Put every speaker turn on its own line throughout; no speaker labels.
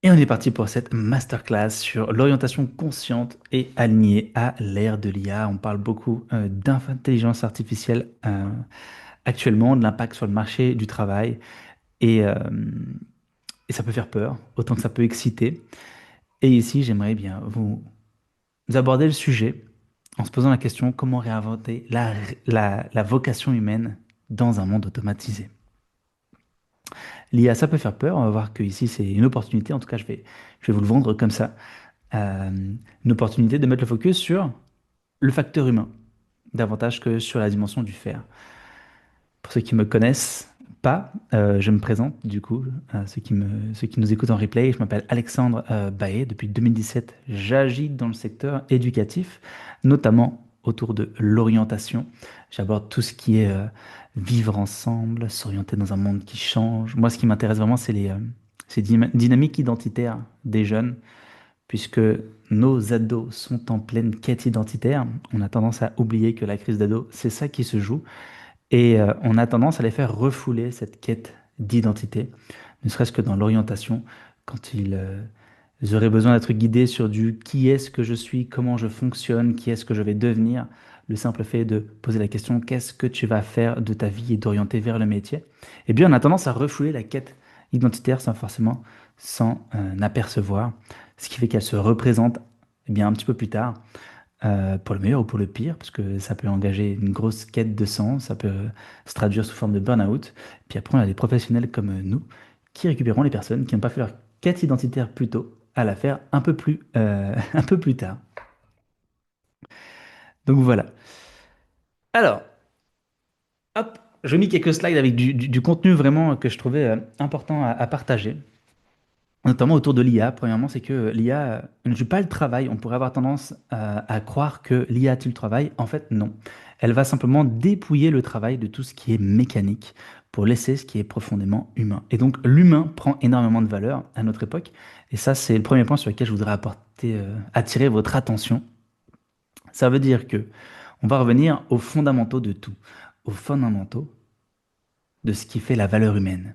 Et on est parti pour cette masterclass sur l'orientation consciente et alignée à l'ère de l'IA. On parle beaucoup d'intelligence artificielle actuellement, de l'impact sur le marché du travail et, euh, et ça peut faire peur, autant que ça peut exciter. Et ici, j'aimerais bien vous aborder le sujet en se posant la question comment réinventer la vocation humaine dans un monde automatisé. L'IA, ça peut faire peur. On va voir que ici, c'est une opportunité. En tout cas, je vais vous le vendre comme ça. Une opportunité de mettre le focus sur le facteur humain, davantage que sur la dimension du faire. Pour ceux qui me connaissent pas, je me présente du coup, ceux qui nous écoutent en replay, je m'appelle Alexandre Baé. Depuis 2017, j'agis dans le secteur éducatif, notamment autour de l'orientation. J'aborde tout ce qui est vivre ensemble, s'orienter dans un monde qui change. Moi, ce qui m'intéresse vraiment, c'est ces dynamiques identitaires des jeunes puisque nos ados sont en pleine quête identitaire. On a tendance à oublier que la crise d'ado, c'est ça qui se joue, et on a tendance à les faire refouler cette quête d'identité, ne serait-ce que dans l'orientation, quand ils auraient besoin d'être guidés sur du qui est-ce que je suis, comment je fonctionne, qui est-ce que je vais devenir. Le simple fait de poser la question qu'est-ce que tu vas faire de ta vie et d'orienter vers le métier, eh bien on a tendance à refouler la quête identitaire sans forcément s'en apercevoir, ce qui fait qu'elle se représente eh bien, un petit peu plus tard, pour le meilleur ou pour le pire, parce que ça peut engager une grosse quête de sens, ça peut se traduire sous forme de burn-out. Puis après, on a des professionnels comme nous qui récupérons les personnes qui n'ont pas fait leur quête identitaire plus tôt à la faire un peu plus, un peu plus tard. Donc voilà. Alors, hop, je mis quelques slides avec du contenu vraiment que je trouvais important à partager. Notamment autour de l'IA. Premièrement, c'est que l'IA ne tue pas le travail. On pourrait avoir tendance à croire que l'IA tue le travail. En fait, non. Elle va simplement dépouiller le travail de tout ce qui est mécanique pour laisser ce qui est profondément humain. Et donc, l'humain prend énormément de valeur à notre époque. Et ça, c'est le premier point sur lequel je voudrais attirer votre attention. Ça veut dire que on va revenir aux fondamentaux de tout, aux fondamentaux de ce qui fait la valeur humaine,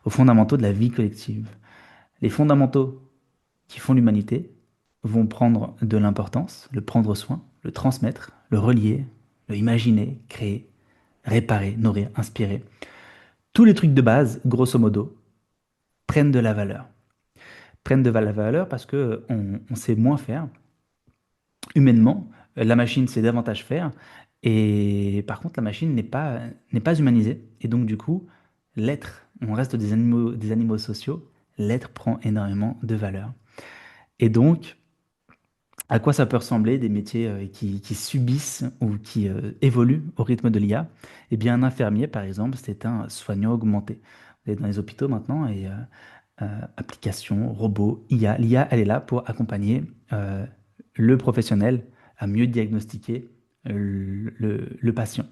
aux fondamentaux de la vie collective. Les fondamentaux qui font l'humanité vont prendre de l'importance, le prendre soin, le transmettre, le relier, le imaginer, créer, réparer, nourrir, inspirer. Tous les trucs de base, grosso modo, prennent de la valeur. Prennent de la valeur parce que on sait moins faire. Humainement, la machine sait davantage faire. Et par contre, la machine n'est pas humanisée. Et donc, du coup, l'être, on reste des animaux sociaux, l'être prend énormément de valeur. Et donc, à quoi ça peut ressembler des métiers qui subissent ou qui évoluent au rythme de l'IA? Eh bien, un infirmier, par exemple, c'est un soignant augmenté. Vous êtes dans les hôpitaux maintenant et applications, robots, IA. L'IA, elle est là pour accompagner le professionnel à mieux diagnostiquer le patient.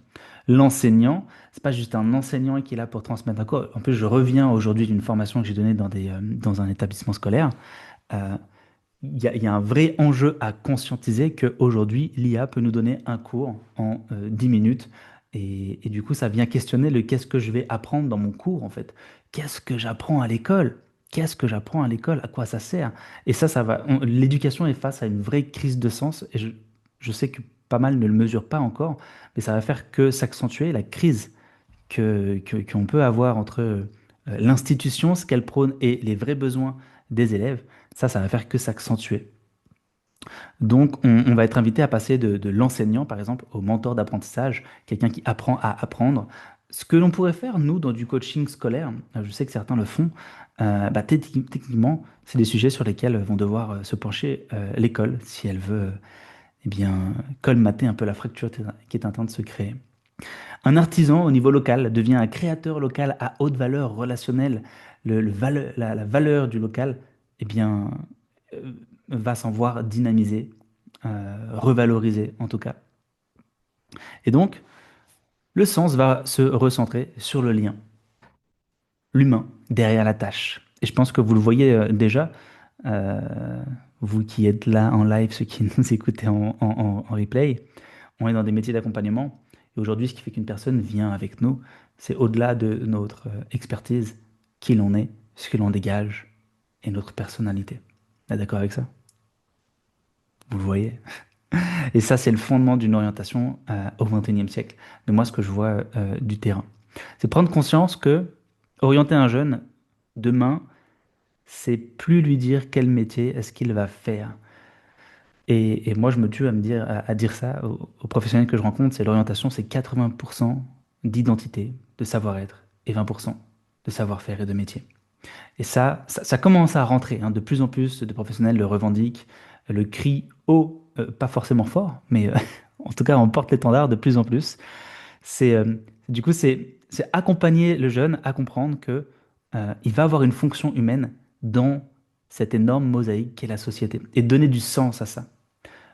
L'enseignant, c'est pas juste un enseignant qui est là pour transmettre un cours. En plus, je reviens aujourd'hui d'une formation que j'ai donnée dans un établissement scolaire. Euh, il y a un vrai enjeu à conscientiser qu'aujourd'hui, l'IA peut nous donner un cours en 10 minutes. Et du coup, ça vient questionner le qu'est-ce que je vais apprendre dans mon cours, en fait. Qu'est-ce que j'apprends à l'école? Qu'est-ce que j'apprends à l'école? À quoi ça sert? Et ça va. L'éducation est face à une vraie crise de sens. Et je sais que pas mal ne le mesurent pas encore, mais ça va faire que s'accentuer la crise qu'on peut avoir entre l'institution, ce qu'elle prône, et les vrais besoins des élèves. Ça va faire que s'accentuer. Donc, on va être invité à passer de l'enseignant, par exemple, au mentor d'apprentissage, quelqu'un qui apprend à apprendre. Ce que l'on pourrait faire, nous, dans du coaching scolaire, je sais que certains le font, techniquement, c'est des sujets sur lesquels vont devoir se pencher l'école, si elle veut, eh bien, colmater un peu la fracture qui est en train de se créer. Un artisan au niveau local devient un créateur local à haute valeur relationnelle. La valeur du local, eh bien, euh, va s'en voir dynamisée, revalorisée en tout cas. Et donc, le sens va se recentrer sur le lien, l'humain derrière la tâche. Et je pense que vous le voyez déjà, euh, vous qui êtes là en live, ceux qui nous écoutez en replay, on est dans des métiers d'accompagnement. Et aujourd'hui, ce qui fait qu'une personne vient avec nous, c'est au-delà de notre expertise, qui l'on est, ce que l'on dégage, et notre personnalité. Vous êtes d'accord avec ça? Vous le voyez? Et ça, c'est le fondement d'une orientation au XXIe siècle. De moi, ce que je vois du terrain. C'est prendre conscience que orienter un jeune demain, c'est plus lui dire quel métier est-ce qu'il va faire. Et moi, je me tue à dire ça aux professionnels que je rencontre, c'est l'orientation, c'est 80% d'identité, de savoir-être, et 20% de savoir-faire et de métier. Et ça commence à rentrer, hein. De plus en plus de professionnels le revendiquent, le crient haut, pas forcément fort, mais en tout cas, on porte l'étendard de plus en plus. C'est, du coup, c'est accompagner le jeune à comprendre que il va avoir une fonction humaine dans cette énorme mosaïque qu'est la société et donner du sens à ça.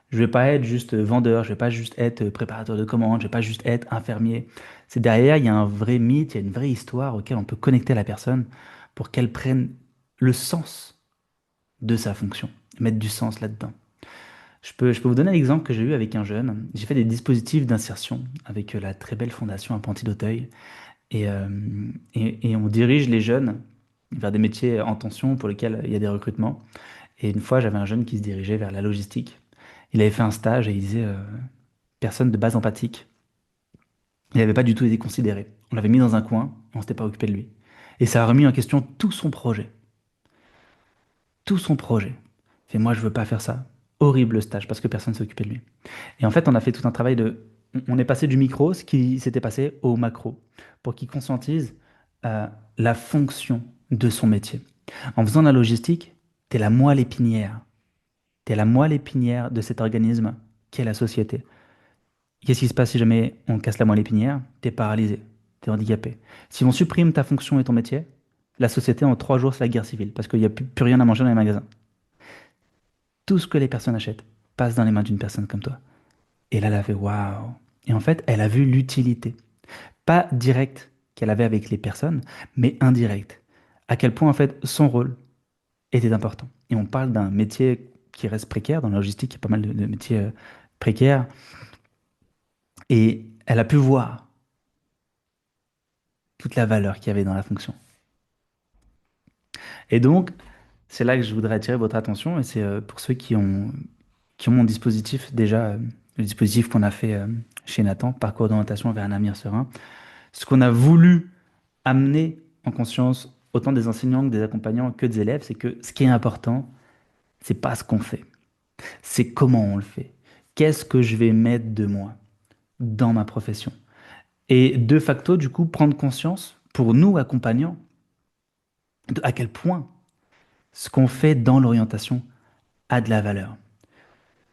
Je vais pas être juste vendeur, je vais pas juste être préparateur de commandes, je vais pas juste être infirmier. C'est derrière, il y a un vrai mythe, il y a une vraie histoire auquel on peut connecter la personne pour qu'elle prenne le sens de sa fonction, mettre du sens là-dedans. Je peux vous donner un exemple que j'ai eu avec un jeune. J'ai fait des dispositifs d'insertion avec la très belle fondation Apprenti d'Auteuil. Et on dirige les jeunes vers des métiers en tension pour lesquels il y a des recrutements. Et une fois, j'avais un jeune qui se dirigeait vers la logistique. Il avait fait un stage et il disait personne de base empathique. Il n'avait pas du tout été considéré. On l'avait mis dans un coin, on s'était pas occupé de lui. Et ça a remis en question tout son projet. Tout son projet. Il fait, moi, je veux pas faire ça. Horrible stage parce que personne ne s'est occupé de lui. Et en fait, on a fait tout un travail de. On est passé du micro, ce qui s'était passé, au macro, pour qu'il conscientise euh, la fonction de son métier. En faisant de la logistique, tu es la moelle épinière. Tu es la moelle épinière de cet organisme qui est la société. Qu'est-ce qui se passe si jamais on casse la moelle épinière? T'es paralysé, t'es handicapé. Si on supprime ta fonction et ton métier, la société en 3 jours, c'est la guerre civile, parce qu'il n'y a plus rien à manger dans les magasins. Tout ce que les personnes achètent passe dans les mains d'une personne comme toi. Et là, elle a fait waouh. Et en fait, elle a vu l'utilité, pas directe qu'elle avait avec les personnes, mais indirecte. À quel point, en fait, son rôle était important. Et on parle d'un métier qui reste précaire. Dans la logistique, il y a pas mal de métiers précaires. Et elle a pu voir toute la valeur qu'il y avait dans la fonction. Et donc, c'est là que je voudrais attirer votre attention. Et c'est pour ceux qui ont mon dispositif déjà, le dispositif qu'on a fait chez Nathan, parcours d'orientation vers un avenir serein. Ce qu'on a voulu amener en conscience autant des enseignants que des accompagnants que des élèves, c'est que ce qui est important, c'est pas ce qu'on fait, c'est comment on le fait. Qu'est-ce que je vais mettre de moi dans ma profession? Et de facto, du coup, prendre conscience, pour nous accompagnants, à quel point ce qu'on fait dans l'orientation a de la valeur.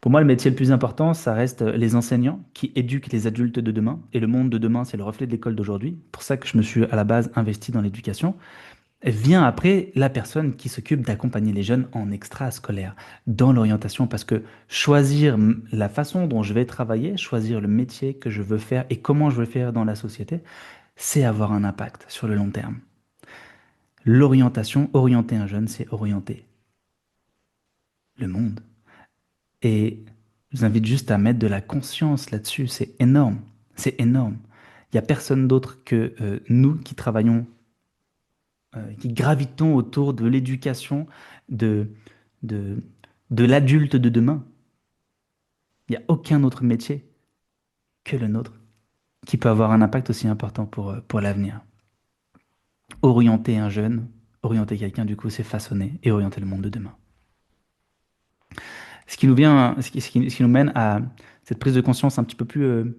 Pour moi, le métier le plus important, ça reste les enseignants qui éduquent les adultes de demain. Et le monde de demain, c'est le reflet de l'école d'aujourd'hui. Pour ça que je me suis à la base investi dans l'éducation. Vient après la personne qui s'occupe d'accompagner les jeunes en extrascolaire, dans l'orientation, parce que choisir la façon dont je vais travailler, choisir le métier que je veux faire et comment je veux le faire dans la société, c'est avoir un impact sur le long terme. L'orientation, orienter un jeune, c'est orienter le monde. Et je vous invite juste à mettre de la conscience là-dessus, c'est énorme, c'est énorme. Il n'y a personne d'autre que nous qui travaillons, qui gravitons autour de l'éducation de, de, de l'adulte de demain. Il n'y a aucun autre métier que le nôtre qui peut avoir un impact aussi important pour l'avenir. Orienter un jeune, orienter quelqu'un, du coup, c'est façonner et orienter le monde de demain. Ce qui nous mène à cette prise de conscience un petit peu plus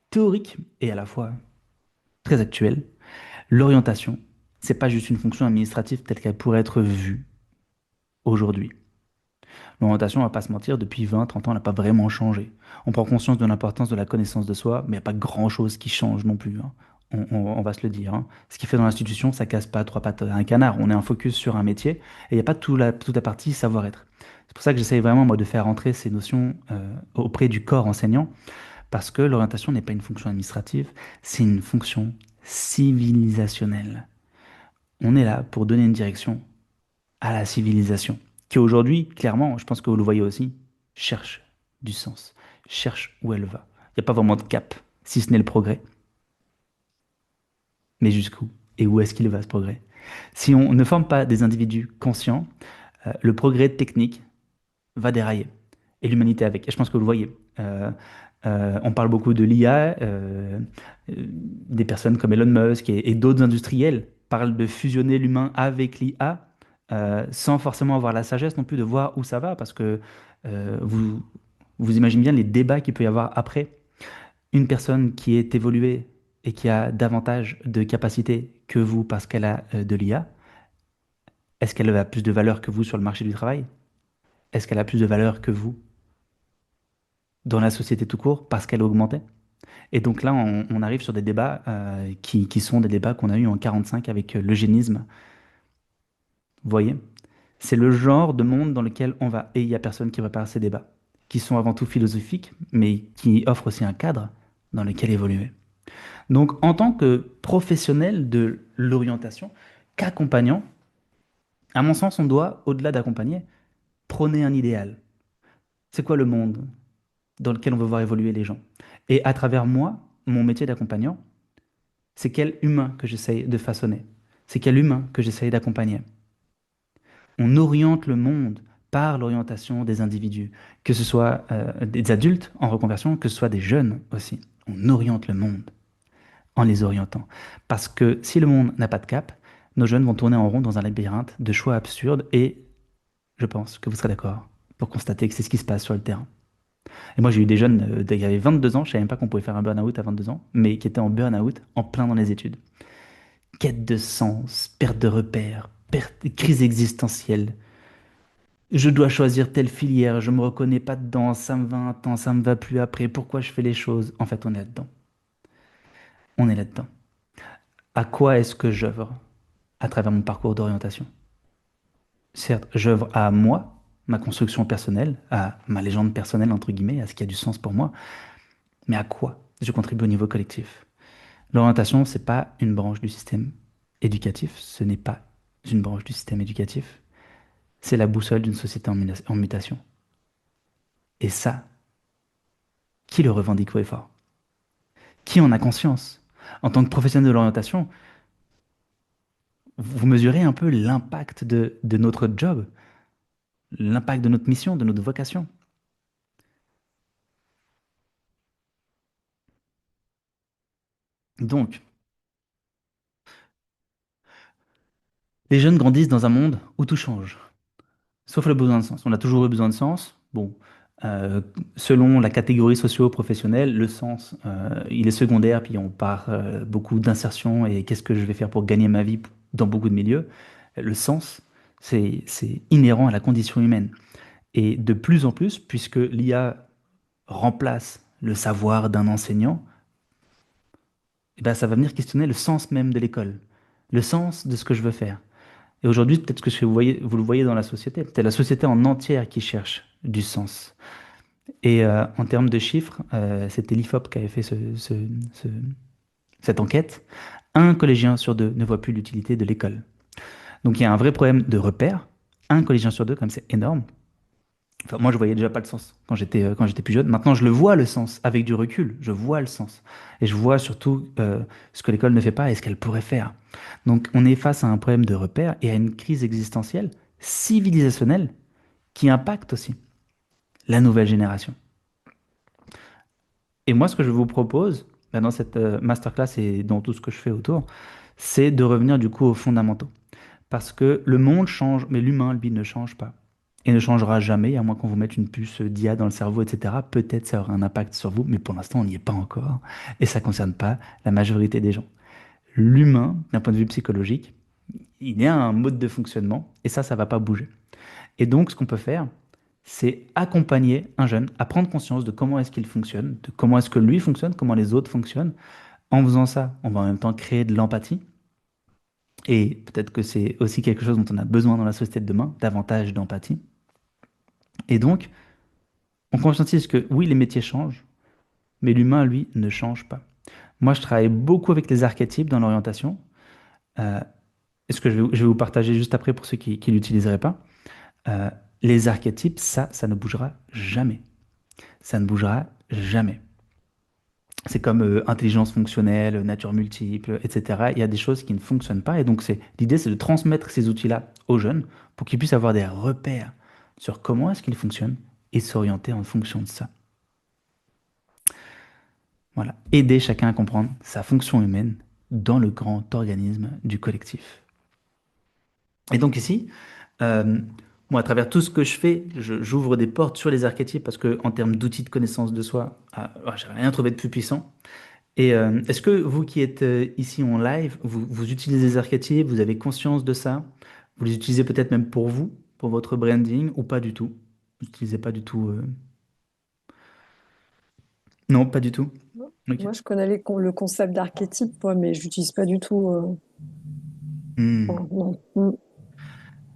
théorique et à la fois très actuelle. L'orientation, c'est pas juste une fonction administrative telle qu'elle pourrait être vue aujourd'hui. L'orientation, on va pas se mentir, depuis 20, 30 ans, elle n'a pas vraiment changé. On prend conscience de l'importance de la connaissance de soi, mais il n'y a pas grand-chose qui change non plus, hein. On va se le dire, hein. Ce qui fait dans l'institution, ça casse pas trois pattes à un canard. On est un focus sur un métier et il n'y a pas toute la partie savoir-être. C'est pour ça que j'essaye vraiment, moi, de faire rentrer ces notions auprès du corps enseignant, parce que l'orientation n'est pas une fonction administrative, c'est une fonction civilisationnelle. On est là pour donner une direction à la civilisation, qui aujourd'hui, clairement, je pense que vous le voyez aussi, cherche du sens, cherche où elle va. Il n'y a pas vraiment de cap, si ce n'est le progrès. Mais jusqu'où? Et où est-ce qu'il va ce progrès? Si on ne forme pas des individus conscients, Le progrès technique va dérailler. Et l'humanité avec. Et je pense que vous le voyez. On parle beaucoup de l'IA. Des personnes comme Elon Musk et d'autres industriels parlent de fusionner l'humain avec l'IA sans forcément avoir la sagesse non plus de voir où ça va. Parce que vous, vous imaginez bien les débats qu'il peut y avoir après. Une personne qui est évoluée et qui a davantage de capacités que vous parce qu'elle a de l'IA, est-ce qu'elle a plus de valeur que vous sur le marché du travail? Est-ce qu'elle a plus de valeur que vous dans la société tout court parce qu'elle a augmenté? Et donc là, on arrive sur des débats qui sont des débats qu'on a eus en 45 avec l'eugénisme. Vous voyez? C'est le genre de monde dans lequel on va. Et il n'y a personne qui prépare ces débats, qui sont avant tout philosophiques, mais qui offrent aussi un cadre dans lequel évoluer. Donc, en tant que professionnel de l'orientation, qu'accompagnant, à mon sens, on doit, au-delà d'accompagner, prôner un idéal. C'est quoi le monde dans lequel on veut voir évoluer les gens? Et à travers moi, mon métier d'accompagnant, c'est quel humain que j'essaye de façonner. C'est quel humain que j'essaye d'accompagner. On oriente le monde par l'orientation des individus, que ce soit des adultes en reconversion, que ce soit des jeunes aussi. On oriente le monde en les orientant. Parce que si le monde n'a pas de cap, nos jeunes vont tourner en rond dans un labyrinthe de choix absurdes et je pense que vous serez d'accord pour constater que c'est ce qui se passe sur le terrain. Et moi, j'ai eu des jeunes qui avaient 22 ans, je savais même pas qu'on pouvait faire un burn-out à 22 ans, mais qui étaient en burn-out en plein dans les études. Quête de sens, perte de repères, crise existentielle. Je dois choisir telle filière, je me reconnais pas dedans, ça me va un temps, ça me va plus après, pourquoi je fais les choses? En fait, on est là-dedans. On est là-dedans. À quoi est-ce que j'œuvre à travers mon parcours d'orientation? Certes, j'œuvre à moi, ma construction personnelle, à ma légende personnelle, entre guillemets, à ce qui a du sens pour moi, mais à quoi je contribue au niveau collectif? L'orientation, c'est pas une branche du système éducatif, ce n'est pas une branche du système éducatif, c'est la boussole d'une société en mutation. Et ça, qui le revendique haut et fort? Qui en a conscience? En tant que professionnel de l'orientation, vous mesurez un peu l'impact de notre job, l'impact de notre mission, de notre vocation. Donc, les jeunes grandissent dans un monde où tout change, sauf le besoin de sens. On a toujours eu besoin de sens. Bon, euh, selon la catégorie socio-professionnelle, le sens, il est secondaire, puis on part beaucoup d'insertion et qu'est-ce que je vais faire pour gagner ma vie dans beaucoup de milieux. Le sens, c'est inhérent à la condition humaine. Et de plus en plus, puisque l'IA remplace le savoir d'un enseignant, eh ben, ça va venir questionner le sens même de l'école, le sens de ce que je veux faire. Et aujourd'hui, peut-être que vous le voyez dans la société, c'est la société en entière qui cherche du sens. Et en termes de chiffres, c'était l'IFOP qui avait fait ce- cette enquête. Un collégien sur deux ne voit plus l'utilité de l'école. Donc il y a un vrai problème de repère. Un collégien sur deux, comme c'est énorme. Enfin, moi, je voyais déjà pas le sens quand j'étais plus jeune. Maintenant, je le vois le sens avec du recul. Je vois le sens et je vois surtout ce que l'école ne fait pas et ce qu'elle pourrait faire. Donc, on est face à un problème de repère et à une crise existentielle, civilisationnelle, qui impacte aussi la nouvelle génération. Et moi, ce que je vous propose dans cette masterclass et dans tout ce que je fais autour, c'est de revenir du coup aux fondamentaux. Parce que le monde change, mais l'humain, lui, ne change pas. Et ne changera jamais, à moins qu'on vous mette une puce d'IA dans le cerveau, etc. Peut-être ça aura un impact sur vous, mais pour l'instant, on n'y est pas encore. Et ça ne concerne pas la majorité des gens. L'humain, d'un point de vue psychologique, il y a un mode de fonctionnement, et ça ne va pas bouger. Et donc, ce qu'on peut faire, c'est accompagner un jeune à prendre conscience de comment est-ce qu'il fonctionne, de comment est-ce que lui fonctionne, comment les autres fonctionnent. En faisant ça, on va en même temps créer de l'empathie. Et peut-être que c'est aussi quelque chose dont on a besoin dans la société de demain, davantage d'empathie. Et donc, on conscientise que oui, les métiers changent, mais l'humain, lui, ne change pas. Moi, je travaille beaucoup avec les archétypes dans l'orientation. Euh, et ce que je vais vous partager juste après pour ceux qui ne l'utiliseraient pas. Euh, les archétypes, ça ne bougera jamais. Ça ne bougera jamais. C'est comme intelligence fonctionnelle, nature multiple, etc. Il y a des choses qui ne fonctionnent pas. Et donc, l'idée, c'est de transmettre ces outils-là aux jeunes pour qu'ils puissent avoir des repères sur comment est-ce qu'ils fonctionnent et s'orienter en fonction de ça. Voilà. Aider chacun à comprendre sa fonction humaine dans le grand organisme du collectif. Et donc ici, euh, moi, à travers tout ce que je fais, j'ouvre des portes sur les archétypes parce que en termes d'outils de connaissance de soi, j'ai rien trouvé de plus puissant. Et est-ce que vous qui êtes ici en live, vous utilisez les archétypes, vous avez conscience de ça? Vous les utilisez peut-être même pour vous, pour votre branding, ou pas du tout? Vous n'utilisez pas du tout Non, pas du tout. Ok.
Moi, je connais le concept d'archétype, moi, mais je l'utilise pas du tout.
Hmm.
Enfin, non. Mm.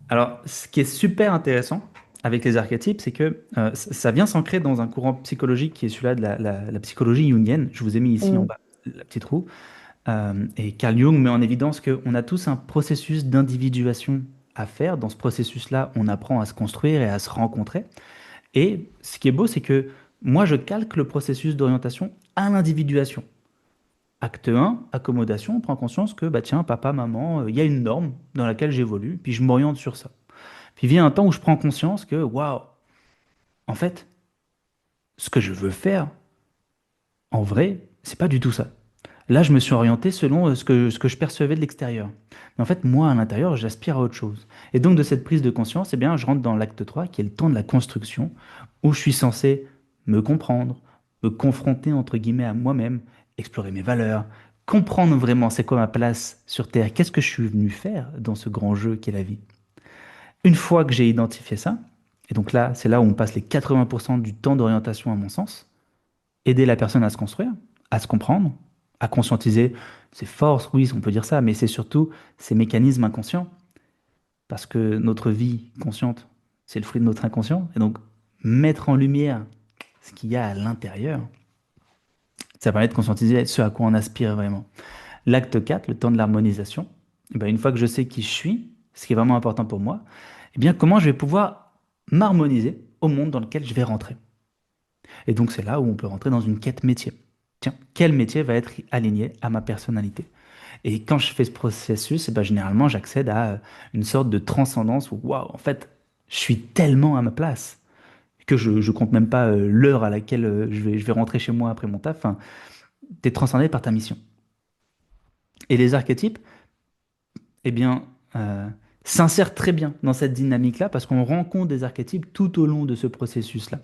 Alors, ce qui est super intéressant avec les archétypes, c'est que ça vient s'ancrer dans un courant psychologique qui est celui-là de la psychologie jungienne. Je vous ai mis ici en
Mm.
bas la petite roue. Et Carl Jung met en évidence qu'on a tous un processus d'individuation à faire. Dans ce processus-là, on apprend à se construire et à se rencontrer. Et ce qui est beau, c'est que moi, je calque le processus d'orientation à l'individuation. Acte 1, accommodation, on prend conscience que, bah tiens, papa, maman, il y a une norme dans laquelle j'évolue, puis je m'oriente sur ça. Puis vient un temps où je prends conscience que, waouh, en fait, ce que je veux faire, en vrai, c'est pas du tout ça. Là, je me suis orienté selon ce que je percevais de l'extérieur. Mais en fait, moi, à l'intérieur, j'aspire à autre chose. Et donc, de cette prise de conscience, eh bien, je rentre dans l'acte 3, qui est le temps de la construction, où je suis censé me comprendre, me confronter, entre guillemets, à moi-même, explorer mes valeurs, comprendre vraiment c'est quoi ma place sur Terre, qu'est-ce que je suis venu faire dans ce grand jeu qu'est la vie. Une fois que j'ai identifié ça, et donc là, c'est là où on passe les 80% du temps d'orientation, à mon sens, aider la personne à se construire, à se comprendre, à conscientiser ses forces, oui, on peut dire ça, mais c'est surtout ses mécanismes inconscients, parce que notre vie consciente, c'est le fruit de notre inconscient, et donc mettre en lumière ce qu'il y a à l'intérieur, ça permet de conscientiser ce à quoi on aspire vraiment. L'acte 4, le temps de l'harmonisation, eh ben, une fois que je sais qui je suis, ce qui est vraiment important pour moi, eh bien, comment je vais pouvoir m'harmoniser au monde dans lequel je vais rentrer. Et donc, c'est là où on peut rentrer dans une quête métier. Tiens, quel métier va être aligné à ma personnalité? Et quand je fais ce processus, eh ben, généralement, j'accède à une sorte de transcendance où, waouh, en fait, je suis tellement à ma place que je compte même pas l'heure à laquelle je vais rentrer chez moi après mon taf. Enfin, t'es transcendé par ta mission. Et les archétypes, eh bien, s'insèrent très bien dans cette dynamique-là parce qu'on rencontre des archétypes tout au long de ce processus-là.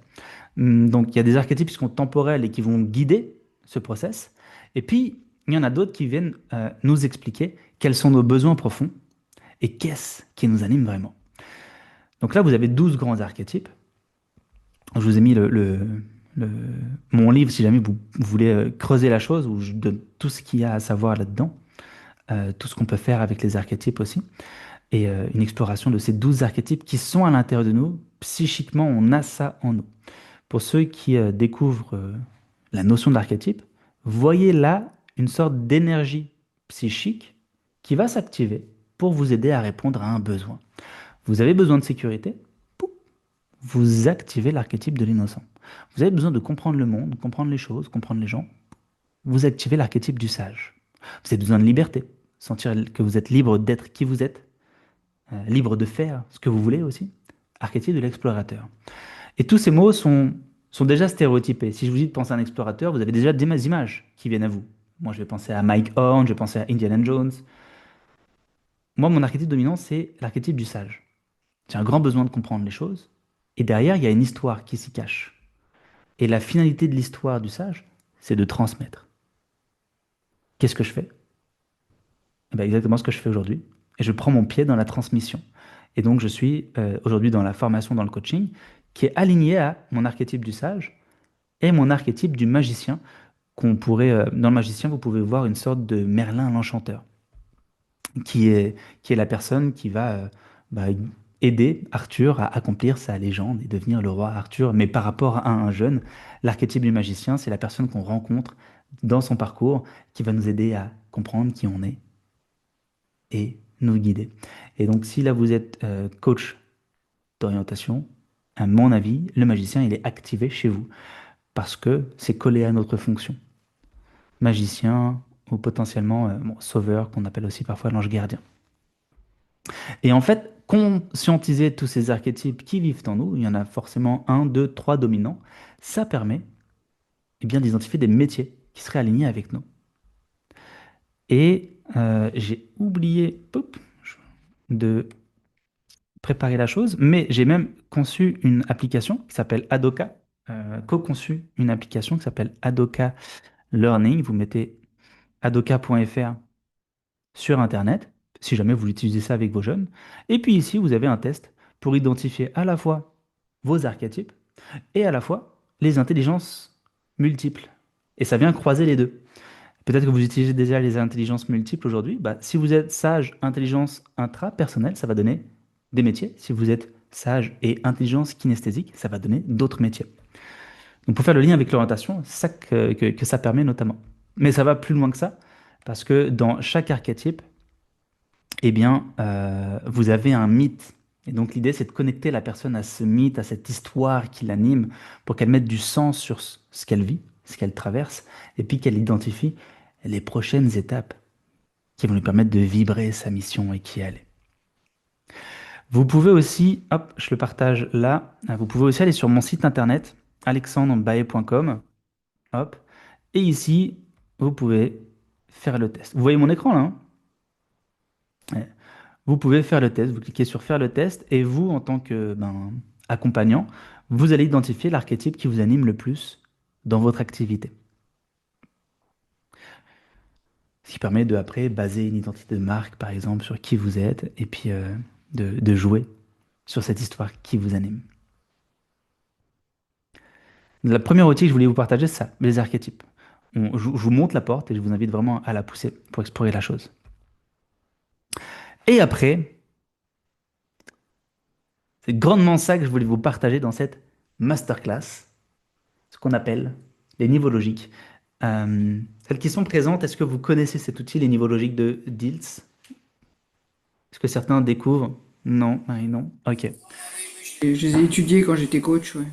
Donc, il y a des archétypes qui sont temporels et qui vont guider ce process. Et puis, il y en a d'autres qui viennent nous expliquer quels sont nos besoins profonds et qu'est-ce qui nous anime vraiment. Donc là, vous avez 12 grands archétypes. Je vous ai mis le- mon livre si jamais vous voulez creuser la chose, où je donne tout ce qu'il y a à savoir là-dedans, tout ce qu'on peut faire avec les archétypes aussi, et une exploration de ces 12 archétypes qui sont à l'intérieur de nous. Psychiquement, on a ça en nous. Pour ceux qui découvrent la notion d'archétype, voyez là une sorte d'énergie psychique qui va s'activer pour vous aider à répondre à un besoin. Vous avez besoin de sécurité, pouf, vous activez l'archétype de l'innocent. Vous avez besoin de comprendre le monde, comprendre les choses, comprendre les gens, vous activez l'archétype du sage. Vous avez besoin de liberté, sentir que vous êtes libre d'être qui vous êtes, libre de faire ce que vous voulez aussi, archétype de l'explorateur. Et tous ces mots sont déjà stéréotypés. Si je vous dis de penser à un explorateur, vous avez déjà des images qui viennent à vous. Moi, je vais penser à Mike Horn, je vais penser à Indiana Jones. Moi, mon archétype dominant, c'est l'archétype du sage. J'ai un grand besoin de comprendre les choses. Et derrière, il y a une histoire qui s'y cache. Et la finalité de l'histoire du sage, c'est de transmettre. Qu'est-ce que je fais? Eh ben, exactement ce que je fais aujourd'hui. Et je prends mon pied dans la transmission. Et donc, je suis aujourd'hui dans la formation, dans le coaching, qui est aligné à mon archétype du sage et mon archétype du magicien, qu'on pourrait, dans le magicien, vous pouvez voir une sorte de Merlin l'enchanteur, qui est, qui est la personne qui va bah, aider Arthur à accomplir sa légende et devenir le roi Arthur. Mais par rapport à un jeune, l'archétype du magicien, c'est la personne qu'on rencontre dans son parcours, qui va nous aider à comprendre qui on est et nous guider. Et donc, si là vous êtes coach d'orientation, à mon avis, le magicien, il est activé chez vous parce que c'est collé à notre fonction. magicien ou potentiellement bon, sauveur, qu'on appelle aussi parfois l'ange gardien. Et en fait, conscientiser tous ces archétypes qui vivent en nous, il y en a forcément un, deux, trois dominants, ça permet eh bien, d'identifier des métiers qui seraient alignés avec nous. Et j'ai oublié de préparer la chose, mais j'ai même conçu une application qui s'appelle Adoka, co-conçu une application qui s'appelle Adoka Learning. Vous mettez adoka.fr sur Internet, si jamais vous utilisez ça avec vos jeunes. Et puis ici, vous avez un test pour identifier à la fois vos archétypes et à la fois les intelligences multiples. Et ça vient croiser les deux. Peut-être que vous utilisez déjà les intelligences multiples aujourd'hui. Bah, si vous êtes sage, intelligence intrapersonnelle, ça va donner des métiers. Si vous êtes sage et intelligence kinesthésique, ça va donner d'autres métiers. Donc pour faire le lien avec l'orientation, c'est ça que ça permet notamment. Mais ça va plus loin que ça, parce que dans chaque archétype, eh bien, vous avez un mythe. Et donc l'idée, c'est de connecter la personne à ce mythe, à cette histoire qui l'anime, pour qu'elle mette du sens sur ce qu'elle vit, ce qu'elle traverse, et puis qu'elle identifie les prochaines étapes qui vont lui permettre de vibrer sa mission et qui elle est. Vous pouvez aussi, hop, je le partage là, vous pouvez aussi aller sur mon site internet, alexandrebae.com, hop, et ici, vous pouvez faire le test. Vous voyez mon écran là, hein? Ouais. Vous pouvez faire le test, vous cliquez sur faire le test et vous, en tant que accompagnant, vous allez identifier l'archétype qui vous anime le plus dans votre activité. Ce qui permet de, après, baser une identité de marque, par exemple, sur qui vous êtes et puis de jouer sur cette histoire qui vous anime. Le premier outil que je voulais vous partager, c'est ça, les archétypes. Je vous montre la porte et je vous invite vraiment à la pousser pour explorer la chose. Et après, c'est grandement ça que je voulais vous partager dans cette masterclass, ce qu'on appelle les niveaux logiques. Celles qui sont présentes, est-ce que vous connaissez cet outil, les niveaux logiques de Dilts? Est-ce que certains découvrent? Non, Marie, non. Ok.
Et je les ai étudiés quand j'étais coach, ouais.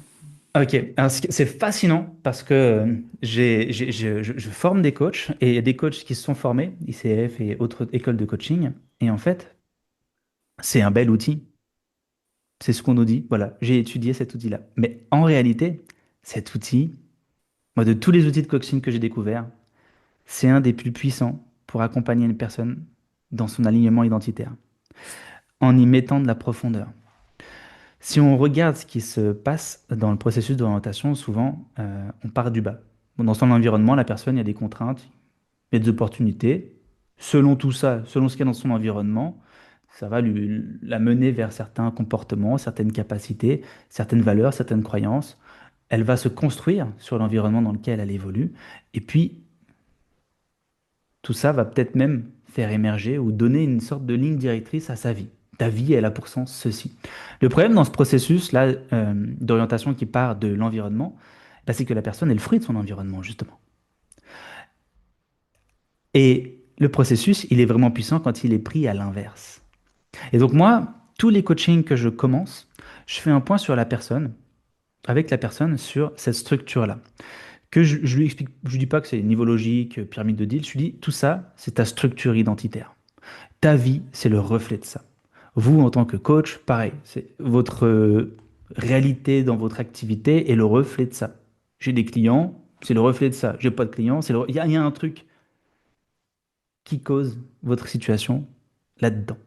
Ok. Alors, c'est fascinant parce que je forme des coachs et il y a des coachs qui se sont formés, ICF et autres écoles de coaching. Et en fait, c'est un bel outil. C'est ce qu'on nous dit. Voilà, j'ai étudié cet outil-là. Mais en réalité, cet outil, moi, de tous les outils de coaching que j'ai découverts, c'est un des plus puissants pour accompagner une personne dans son alignement identitaire, en y mettant de la profondeur. Si on regarde ce qui se passe dans le processus d'orientation, souvent, on part du bas. Bon, dans son environnement, la personne, il y a des contraintes, il y a des opportunités. Selon tout ça, selon ce qu'il y a dans son environnement, ça va la mener vers certains comportements, certaines capacités, certaines valeurs, certaines croyances. Elle va se construire sur l'environnement dans lequel elle évolue. Et puis, tout ça va peut-être même faire émerger ou donner une sorte de ligne directrice à sa vie. Ta vie, elle a pour sens ceci. Le problème dans ce processus-là d'orientation qui part de l'environnement, bah, c'est que la personne est le fruit de son environnement, justement. Et le processus, il est vraiment puissant quand il est pris à l'inverse. Et donc moi, tous les coachings que je commence, je fais un point sur la personne, avec la personne, sur cette structure-là. Que je lui explique, je lui dis pas que c'est niveau logique, pyramide de deal, je lui dis tout ça, c'est ta structure identitaire. Ta vie, c'est le reflet de ça. Vous, en tant que coach, pareil, c'est votre réalité dans votre activité est le reflet de ça. J'ai des clients, c'est le reflet de ça. J'ai pas de clients, il y a un truc qui cause votre situation là-dedans.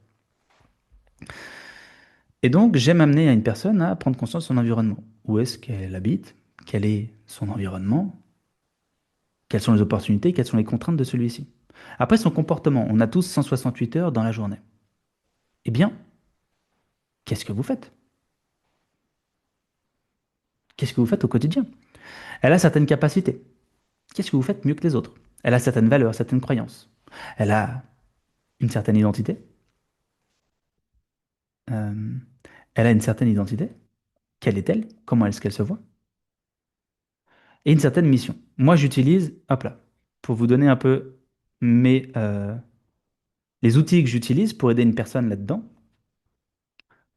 Et donc, j'aime amener à une personne à prendre conscience de son environnement. Où est-ce qu'elle habite? Quel est son environnement? Quelles sont les opportunités? Quelles sont les contraintes de celui-ci? Après, son comportement. On a tous 168 heures dans la journée. Eh bien, qu'est-ce que vous faites? Qu'est-ce que vous faites au quotidien? Elle a certaines capacités. Qu'est-ce que vous faites mieux que les autres? Elle a certaines valeurs, certaines croyances. Elle a une certaine identité. Euh, Elle a une certaine identité. Quelle est-elle? Comment est-ce qu'elle se voit? Et une certaine mission. Moi, j'utilise, hop là, pour vous donner un peu les outils que j'utilise pour aider une personne là-dedans.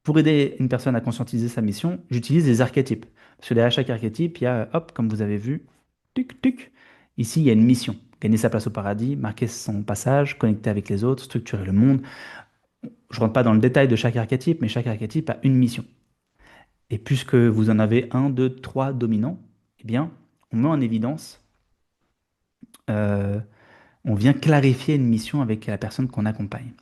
Pour aider une personne à conscientiser sa mission, j'utilise des archétypes. Parce que derrière chaque archétype, il y a, hop, comme vous avez vu, tuc, tuc, Ici, il y a une mission. Gagner sa place au paradis, marquer son passage, connecter avec les autres, structurer le monde. Je ne rentre pas dans le détail de chaque archétype, mais chaque archétype a une mission. Et puisque vous en avez un, deux, trois dominants, eh bien, on met en évidence, euh, on vient clarifier une mission avec la personne qu'on accompagne.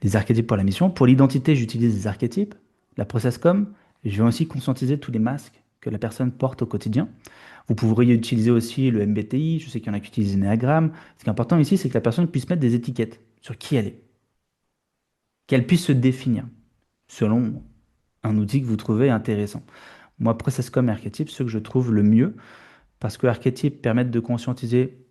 Des archétypes pour la mission. Pour l'identité, j'utilise des archétypes. La process-com, je vais aussi conscientiser tous les masques que la personne porte au quotidien. Vous pourriez utiliser aussi le MBTI. Je sais qu'il y en a qui utilisent Enneagramme. Ce qui est important ici, c'est que la personne puisse mettre des étiquettes sur qui elle est, qu'elle puisse se définir selon un outil que vous trouvez intéressant. Moi, process-com et archétype, ce que je trouve le mieux, parce que archétypes permettent de conscientiser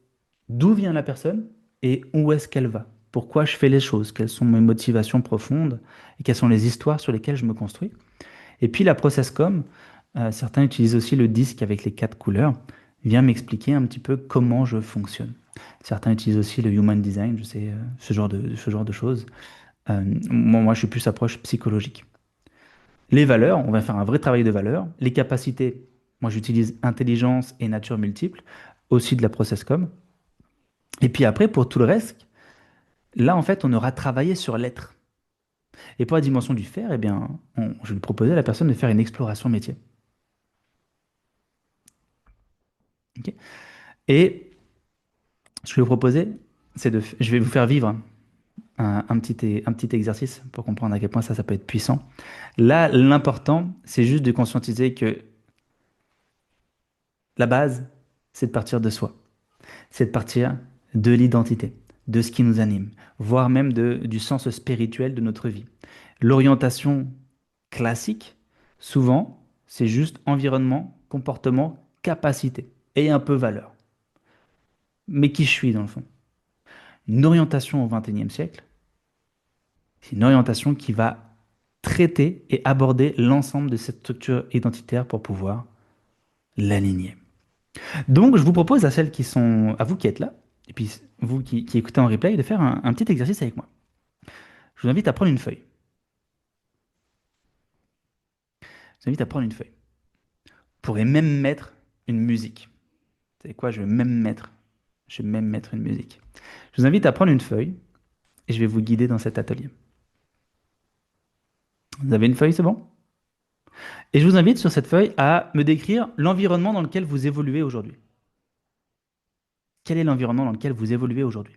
d'où vient la personne et où est-ce qu'elle va. Pourquoi je fais les choses, quelles sont mes motivations profondes et quelles sont les histoires sur lesquelles je me construis. Et puis la process com, certains utilisent aussi le disque avec les 4 couleurs, vient m'expliquer un petit peu comment je fonctionne. Certains utilisent aussi le human design, je sais, ce genre de choses. Moi, je suis plus approche psychologique. Les valeurs, on va faire un vrai travail de valeurs. Les capacités, moi j'utilise intelligence et nature multiple, aussi de la process com. Et puis après, pour tout le reste, là en fait, on aura travaillé sur l'être. Et pour la dimension du faire, eh bien, je vais lui proposer à la personne de faire une exploration métier. Ok. Et ce que je vais vous proposer, je vais vous faire vivre un petit exercice pour comprendre à quel point ça peut être puissant. Là, l'important, c'est juste de conscientiser que la base, c'est de partir de soi. C'est de partir de l'identité, de ce qui nous anime, voire même du sens spirituel de notre vie. L'orientation classique, souvent, c'est juste environnement, comportement, capacité et un peu valeur. Mais qui je suis dans le fond? Une orientation au XXIe siècle, c'est une orientation qui va traiter et aborder l'ensemble de cette structure identitaire pour pouvoir l'aligner. Donc, je vous propose à celles qui sont, à vous qui êtes là, et puis vous qui écoutez en replay, de faire un petit exercice avec moi. Je vous invite à prendre une feuille. Je vous invite à prendre une feuille. Vous pourrez même mettre une musique. Vous savez quoi? Je vais même mettre une musique. Je vous invite à prendre une feuille et je vais vous guider dans cet atelier. Vous avez une feuille, c'est bon? Et je vous invite sur cette feuille à me décrire l'environnement dans lequel vous évoluez aujourd'hui. Quel est l'environnement dans lequel vous évoluez aujourd'hui?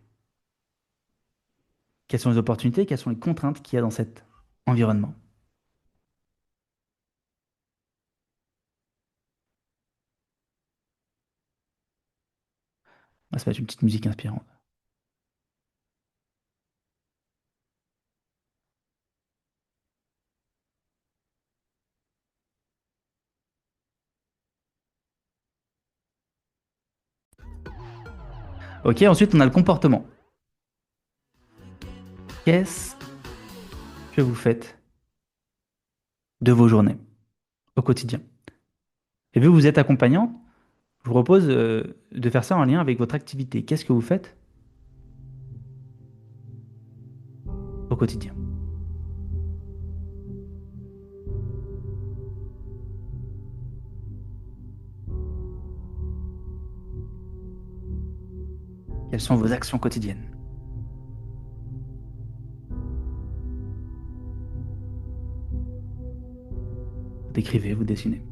Quelles sont les opportunités, quelles sont les contraintes qu'il y a dans cet environnement? Ça va être une petite musique inspirante. Ok, ensuite on a le comportement. Qu'est-ce que vous faites de vos journées au quotidien? Et vu que vous êtes accompagnant, je vous propose de faire ça en lien avec votre activité. Qu'est-ce que vous faites au quotidien? Quelles sont vos actions quotidiennes? Vous décrivez, vous dessinez.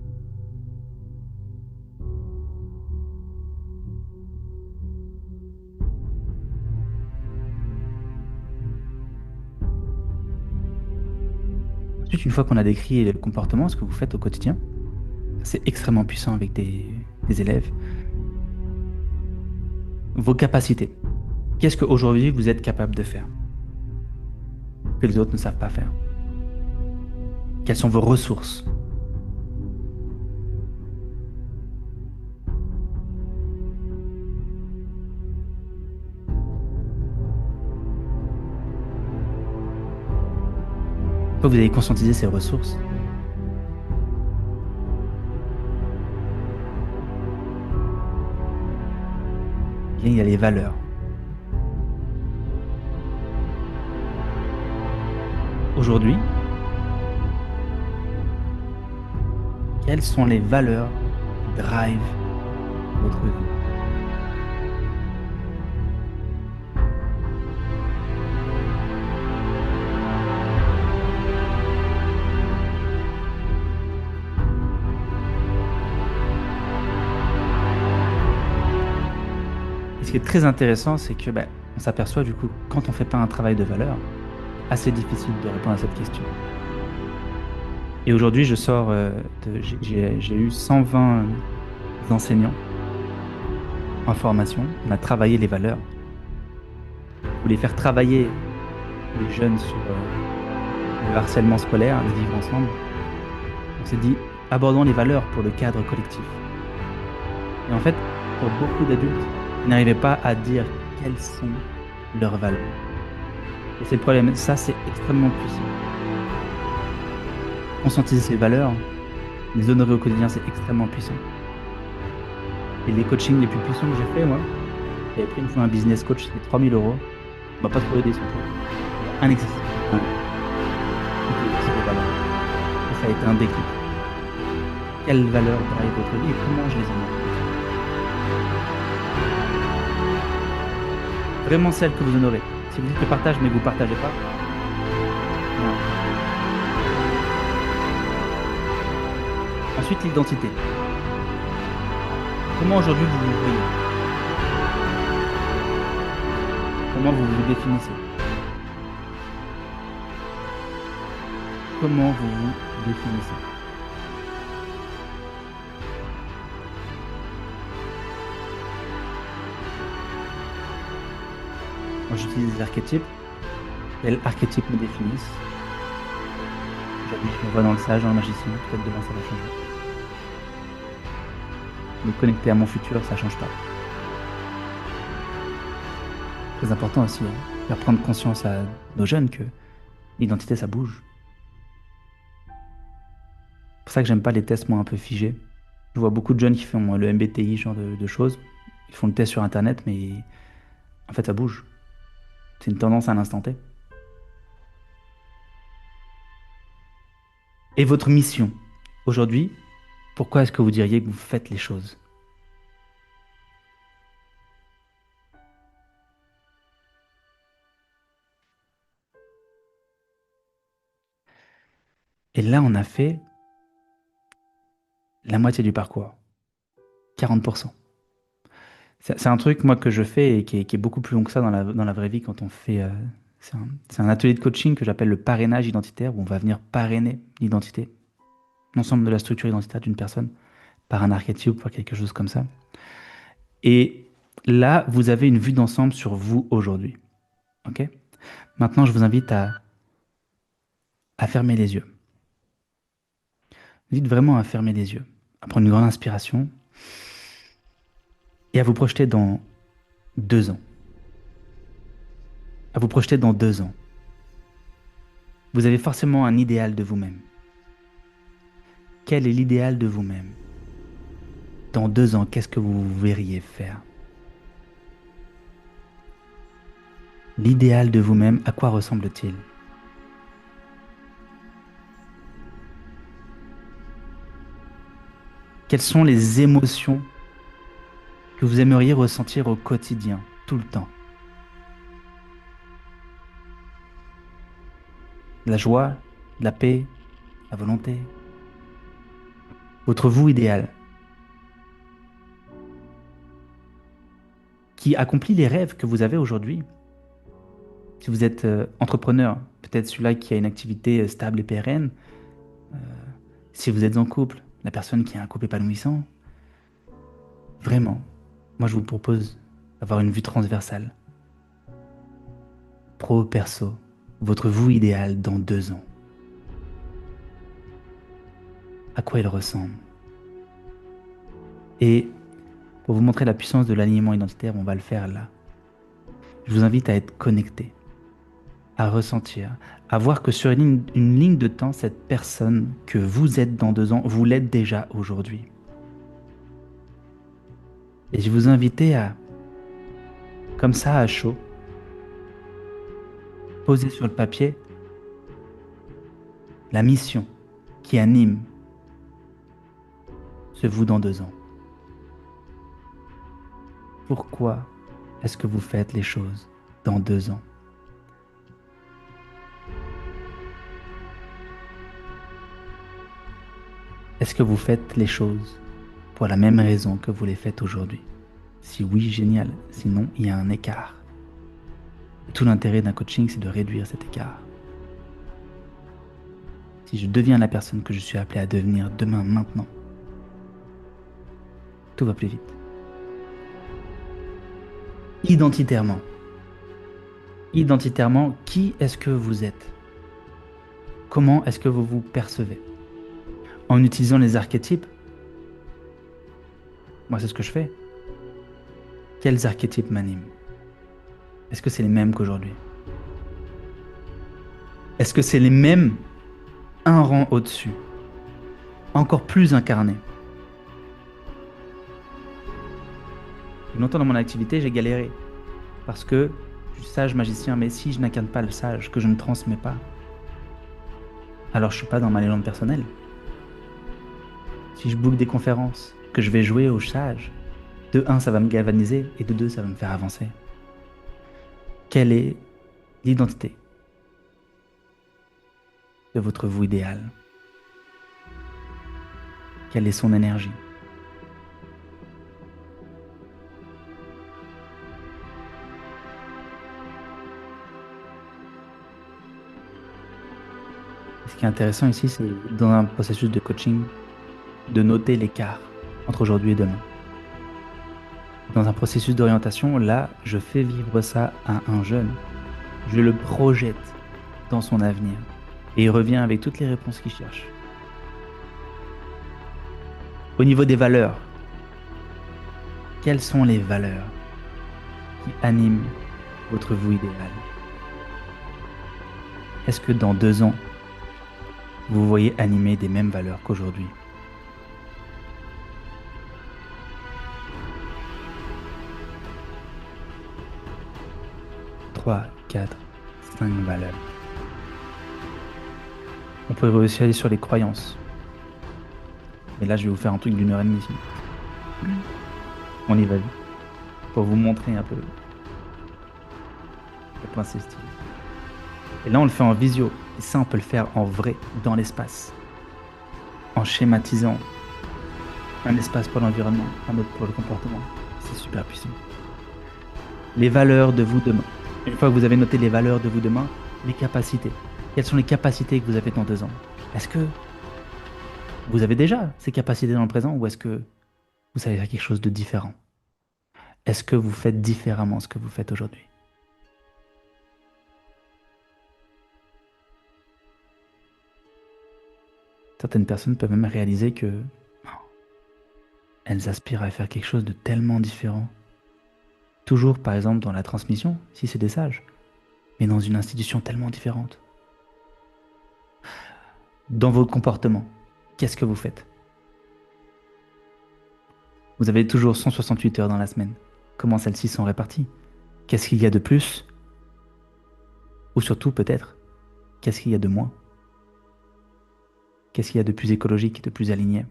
Ensuite, une fois qu'on a décrit le comportement, ce que vous faites au quotidien, c'est extrêmement puissant avec des élèves. Vos capacités. Qu'est-ce qu'aujourd'hui vous êtes capable de faire que les autres ne savent pas faire? Quelles sont vos ressources? Une fois que vous avez conscientisé ces ressources, bien, il y a les valeurs. Aujourd'hui, quelles sont les valeurs qui drivent votre vie? ce qui est très intéressant, c'est que on s'aperçoit du coup, quand on fait pas un travail de valeur, assez difficile de répondre à cette question. Et aujourd'hui, je sors j'ai eu 120 enseignants en formation. On a travaillé les valeurs. On voulait faire travailler les jeunes sur le harcèlement scolaire, le vivre ensemble. On s'est dit, abordons les valeurs pour le cadre collectif. Et en fait, pour beaucoup d'adultes, ils n'arrivaient pas à dire quelles sont leurs valeurs. Et c'est le problème. Ça, c'est extrêmement puissant. Conscientiser ses valeurs, les honorer au quotidien, c'est extrêmement puissant. Et les coachings les plus puissants que j'ai fait, moi, j'avais pris une fois un business coach, c'était 3000 euros. On m'a pas trop aidé son truc. Un exercice. C'est des valeurs. Et ça a été un déclic. Quelles valeurs drive votre vie et comment je les honore? Vraiment celles que vous honorez. Si vous dites que partage mais que vous ne partagez pas, non. Ensuite, l'identité. Comment aujourd'hui vous vous voyez? Comment vous vous définissez? Comment vous vous définissez? Moi, j'utilise des archétypes. Quels archétypes me définissent? Aujourd'hui, je me vois dans le sage, dans le magicien. Peut-être demain, ça va changer. Me connecter à mon futur, ça change pas. Très important aussi, faire prendre conscience à nos jeunes que l'identité, ça bouge. C'est pour ça que j'aime pas les tests, moi, un peu figés. Je vois beaucoup de jeunes qui font le MBTI, ce genre de choses. Ils font le test sur Internet, mais en fait, ça bouge. C'est une tendance à l'instant T. Et votre mission, aujourd'hui, pourquoi est-ce que vous diriez que vous faites les choses? Et là, on a fait la moitié du parcours. 40%. C'est un truc, moi, que je fais et qui est beaucoup plus long que ça dans la vraie vie quand on fait... c'est un atelier de coaching que j'appelle le parrainage identitaire, où on va venir parrainer l'identité, l'ensemble de la structure identitaire d'une personne, par un archétype, par quelque chose comme ça. Et là, vous avez une vue d'ensemble sur vous aujourd'hui. Ok? Maintenant, je vous invite à fermer les yeux. Dites vraiment à fermer les yeux, à prendre une grande inspiration et à vous projeter dans 2 ans. À vous projeter dans 2 ans. Vous avez forcément un idéal de vous-même. Quel est l'idéal de vous-même? Dans 2 ans, qu'est-ce que vous verriez faire? L'idéal de vous-même, à quoi ressemble-t-il? Quelles sont les émotions que vous aimeriez ressentir au quotidien, tout le temps? La joie, la paix, la volonté. Votre vous idéal, qui accomplit les rêves que vous avez aujourd'hui. Si vous êtes entrepreneur, peut-être celui-là qui a une activité stable et pérenne. Si vous êtes en couple, la personne qui a un couple épanouissant. Vraiment, moi je vous propose d'avoir une vue transversale. Pro, perso, votre vous idéal dans 2 ans. À quoi il ressemble? Et pour vous montrer la puissance de l'alignement identitaire, on va le faire là. Je vous invite à être connecté, à ressentir, à voir que sur une ligne de temps, cette personne que vous êtes dans 2 ans, vous l'êtes déjà aujourd'hui. Et je vous invite à, comme ça à chaud, poser sur le papier la mission qui anime ce vous dans 2 ans. Pourquoi est-ce que vous faites les choses dans 2 ans? Est-ce que vous faites les choses pour la même raison que vous les faites aujourd'hui? Si oui, génial. Sinon, il y a un écart. Et tout l'intérêt d'un coaching, c'est de réduire cet écart. Si je deviens la personne que je suis appelé à devenir demain, maintenant, tout va plus vite. Identitairement. Identitairement, qui est-ce que vous êtes? Comment est-ce que vous vous percevez? En utilisant les archétypes, moi c'est ce que je fais. Quels archétypes m'animent? Est-ce que c'est les mêmes qu'aujourd'hui? Est-ce que c'est les mêmes un rang au-dessus? Encore plus incarnés? Longtemps dans mon activité, j'ai galéré. Parce que je suis sage magicien, mais si je n'incarne pas le sage, que je ne transmets pas, alors je suis pas dans ma légende personnelle. Si je book des conférences, que je vais jouer au sage, de un, ça va me galvaniser, et de deux, ça va me faire avancer. Quelle est l'identité de votre vous idéal? Quelle est son énergie? Ce qui est intéressant ici, c'est dans un processus de coaching, de noter l'écart entre aujourd'hui et demain. Dans un processus d'orientation, là, je fais vivre ça à un jeune. Je le projette dans son avenir. Et il revient avec toutes les réponses qu'il cherche. Au niveau des valeurs, quelles sont les valeurs qui animent votre vous idéal? Est-ce que dans 2 ans, vous voyez animer des mêmes valeurs qu'aujourd'hui? Trois, 4, 5 valeurs. On peut aussi aller sur les croyances. Mais là, je vais vous faire un truc d'1 heure et demie ici. On y va vite. Pour vous montrer un peu à quel point c'est stylé. Et là, on le fait en visio. Et ça, on peut le faire en vrai, dans l'espace. En schématisant un espace pour l'environnement, un autre pour le comportement. C'est super puissant. Les valeurs de vous demain. Une fois que vous avez noté les valeurs de vous demain, les capacités. Quelles sont les capacités que vous avez dans 2 ans? Est-ce que vous avez déjà ces capacités dans le présent ou est-ce que vous savez faire quelque chose de différent? Est-ce que vous faites différemment ce que vous faites aujourd'hui? Certaines personnes peuvent même réaliser que elles aspirent à faire quelque chose de tellement différent. Toujours, par exemple, dans la transmission, si c'est des sages, mais dans une institution tellement différente. Dans vos comportements, qu'est-ce que vous faites? Vous avez toujours 168 heures dans la semaine. Comment celles-ci sont réparties? Qu'est-ce qu'il y a de plus? Ou surtout, peut-être, qu'est-ce qu'il y a de moins? Qu'est-ce qu'il y a de plus écologique, de plus aligné?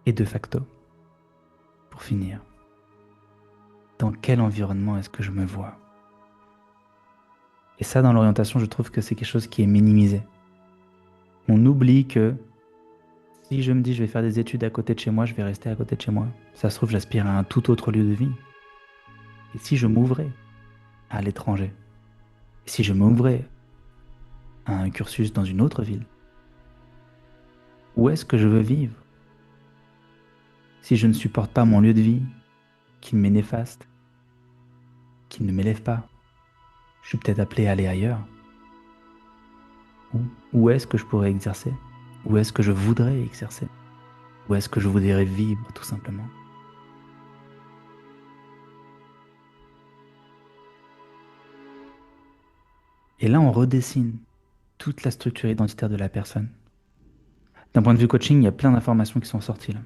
Et de facto, pour finir, dans quel environnement est-ce que je me vois? Et ça, dans l'orientation, je trouve que c'est quelque chose qui est minimisé. On oublie que si je me dis je vais faire des études à côté de chez moi, je vais rester à côté de chez moi. Ça se trouve, j'aspire à un tout autre lieu de vie. Et si je m'ouvrais à l'étranger? Et si je m'ouvrais à un cursus dans une autre ville? Où est-ce que je veux vivre? Si je ne supporte pas mon lieu de vie, qui m'est néfaste, qui ne m'élève pas, je suis peut-être appelé à aller ailleurs. Où est-ce que je pourrais exercer? Où est-ce que je voudrais exercer? Où est-ce que je voudrais vivre, tout simplement? Et là, on redessine toute la structure identitaire de la personne. D'un point de vue coaching, il y a plein d'informations qui sont sorties là.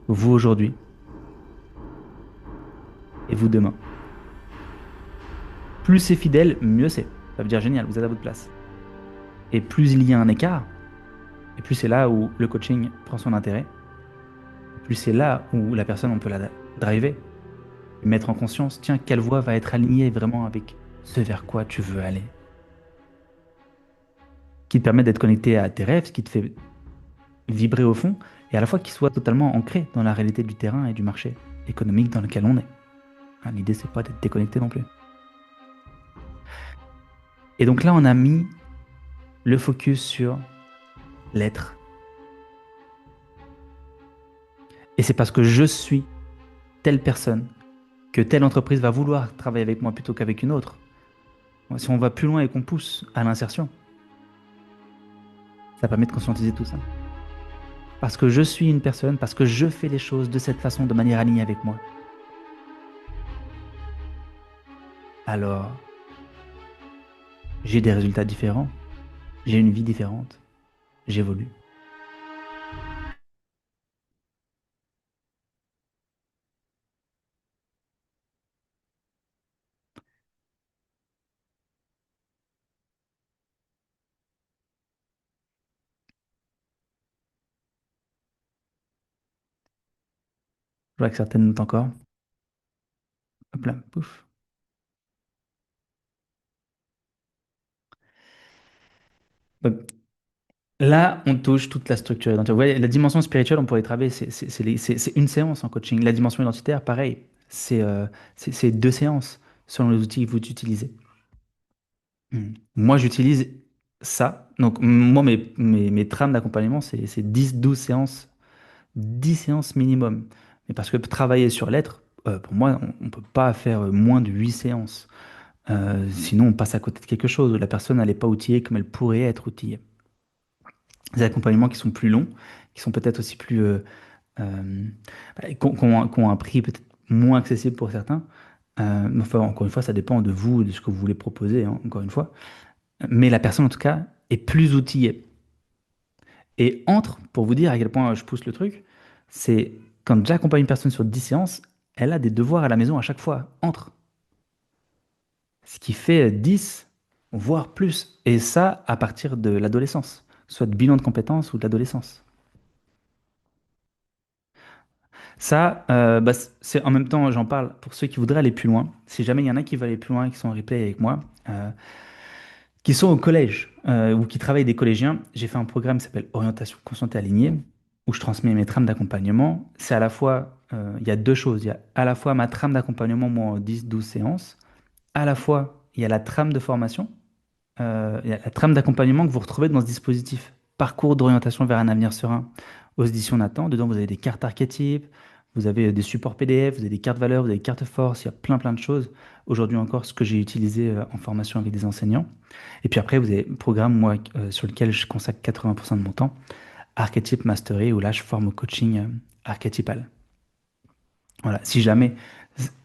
Vous aujourd'hui et vous demain. Plus c'est fidèle, mieux c'est. Ça veut dire génial, vous êtes à votre place. Et plus il y a un écart, et plus c'est là où le coaching prend son intérêt, plus c'est là où la personne, on peut la driver, et mettre en conscience, tiens, quelle voie va être alignée vraiment avec ce vers quoi tu veux aller. qui te permet d'être connecté à tes rêves, ce qui te fait vibrer au fond, et à la fois qui soit totalement ancré dans la réalité du terrain et du marché économique dans lequel on est. Hein, l'idée, c'est pas d'être déconnecté non plus. Et donc là, on a mis le focus sur l'être. Et c'est parce que je suis telle personne que telle entreprise va vouloir travailler avec moi plutôt qu'avec une autre. Si on va plus loin et qu'on pousse à l'insertion, ça permet de conscientiser tout ça. Parce que je suis une personne, parce que je fais les choses de cette façon, de manière alignée avec moi. Alors, j'ai des résultats différents, j'ai une vie différente, j'évolue. Je vois que certaines notent encore. Hop là, pouf. Hop. Là, on touche toute la structure identitaire. Vous voyez, la dimension spirituelle, on pourrait travailler, c'est une séance en coaching. La dimension identitaire, pareil, c'est deux séances selon les outils que vous utilisez. Moi, j'utilise ça. Donc, moi, mes trames d'accompagnement, c'est 10, 12 séances, 10 séances minimum. Mais parce que travailler sur l'être, pour moi, on ne peut pas faire moins de 8 séances. Sinon, on passe à côté de quelque chose. La personne, elle n'est pas outillée comme elle pourrait être outillée. Des accompagnements qui sont plus longs, qui sont peut-être aussi plus, qui ont un prix peut-être moins accessible pour certains. Mais enfin, encore une fois, ça dépend de vous, de ce que vous voulez proposer, hein, encore une fois. Mais la personne, en tout cas, est plus outillée. Et entre, pour vous dire à quel point je pousse le truc, c'est quand j'accompagne une personne sur 10 séances, elle a des devoirs à la maison à chaque fois, entre. Ce qui fait 10, voire plus. Et ça, à partir de l'adolescence, soit de bilan de compétences ou de l'adolescence. Ça, bah, c'est en même temps, j'en parle pour ceux qui voudraient aller plus loin. Si jamais il y en a qui veulent aller plus loin, qui sont en replay avec moi, qui sont au collège ou qui travaillent des collégiens, j'ai fait un programme qui s'appelle Orientation consciente et alignée, où je transmets mes trames d'accompagnement. C'est à la fois, il y a deux choses. Il y a à la fois ma trame d'accompagnement, moi, en 10-12 séances. À la fois, il y a la trame de formation, il y a la trame d'accompagnement que vous retrouvez dans ce dispositif. Parcours d'orientation vers un avenir serein aux éditions Nathan. Dedans, vous avez des cartes archétypes, vous avez des supports PDF, vous avez des cartes valeurs, vous avez des cartes force, il y a plein plein de choses. Aujourd'hui encore, ce que j'ai utilisé en formation avec des enseignants. Et puis après, vous avez le programme, moi, sur lequel je consacre 80% de mon temps, Archétype Mastery, où là, je forme au coaching archétypal. Voilà, si jamais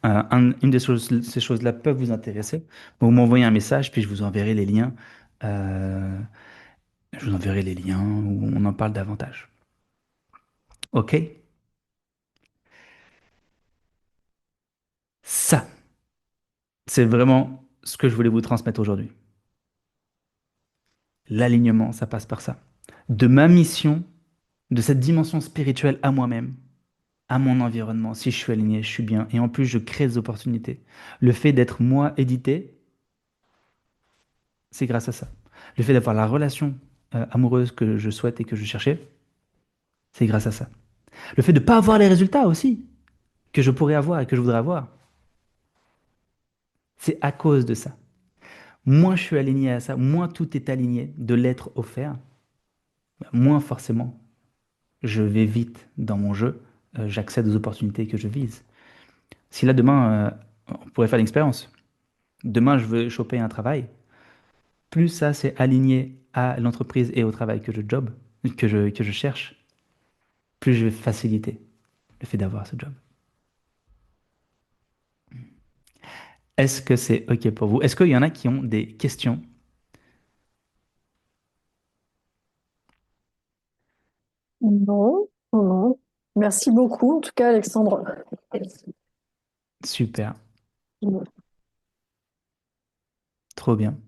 une de ces choses-là peuvent vous intéresser, vous m'envoyez un message, puis je vous enverrai les liens. euh, je vous enverrai les liens où on en parle davantage. Ok? Ça, c'est vraiment ce que je voulais vous transmettre aujourd'hui. L'alignement, ça passe par ça. De ma mission, de cette dimension spirituelle à moi-même, à mon environnement. Si je suis aligné, je suis bien. Et en plus, je crée des opportunités. Le fait d'être moi édité, c'est grâce à ça. Le fait d'avoir la relation amoureuse que je souhaite et que je cherchais, c'est grâce à ça. Le fait de ne pas avoir les résultats aussi que je pourrais avoir et que je voudrais avoir, c'est à cause de ça. Moins je suis aligné à ça, moins tout est aligné de l'être offert, moins forcément je vais vite dans mon jeu, j'accède aux opportunités que je vise. Si là demain, on pourrait faire l'expérience, demain je veux choper un travail, plus ça c'est aligné à l'entreprise et au travail que je job, que je cherche, plus je vais faciliter le fait d'avoir ce job. Est-ce que c'est OK pour vous? Est-ce qu'il y en a qui ont des questions?
Non, non, non. Merci beaucoup, en tout cas, Alexandre.
Super, trop bien.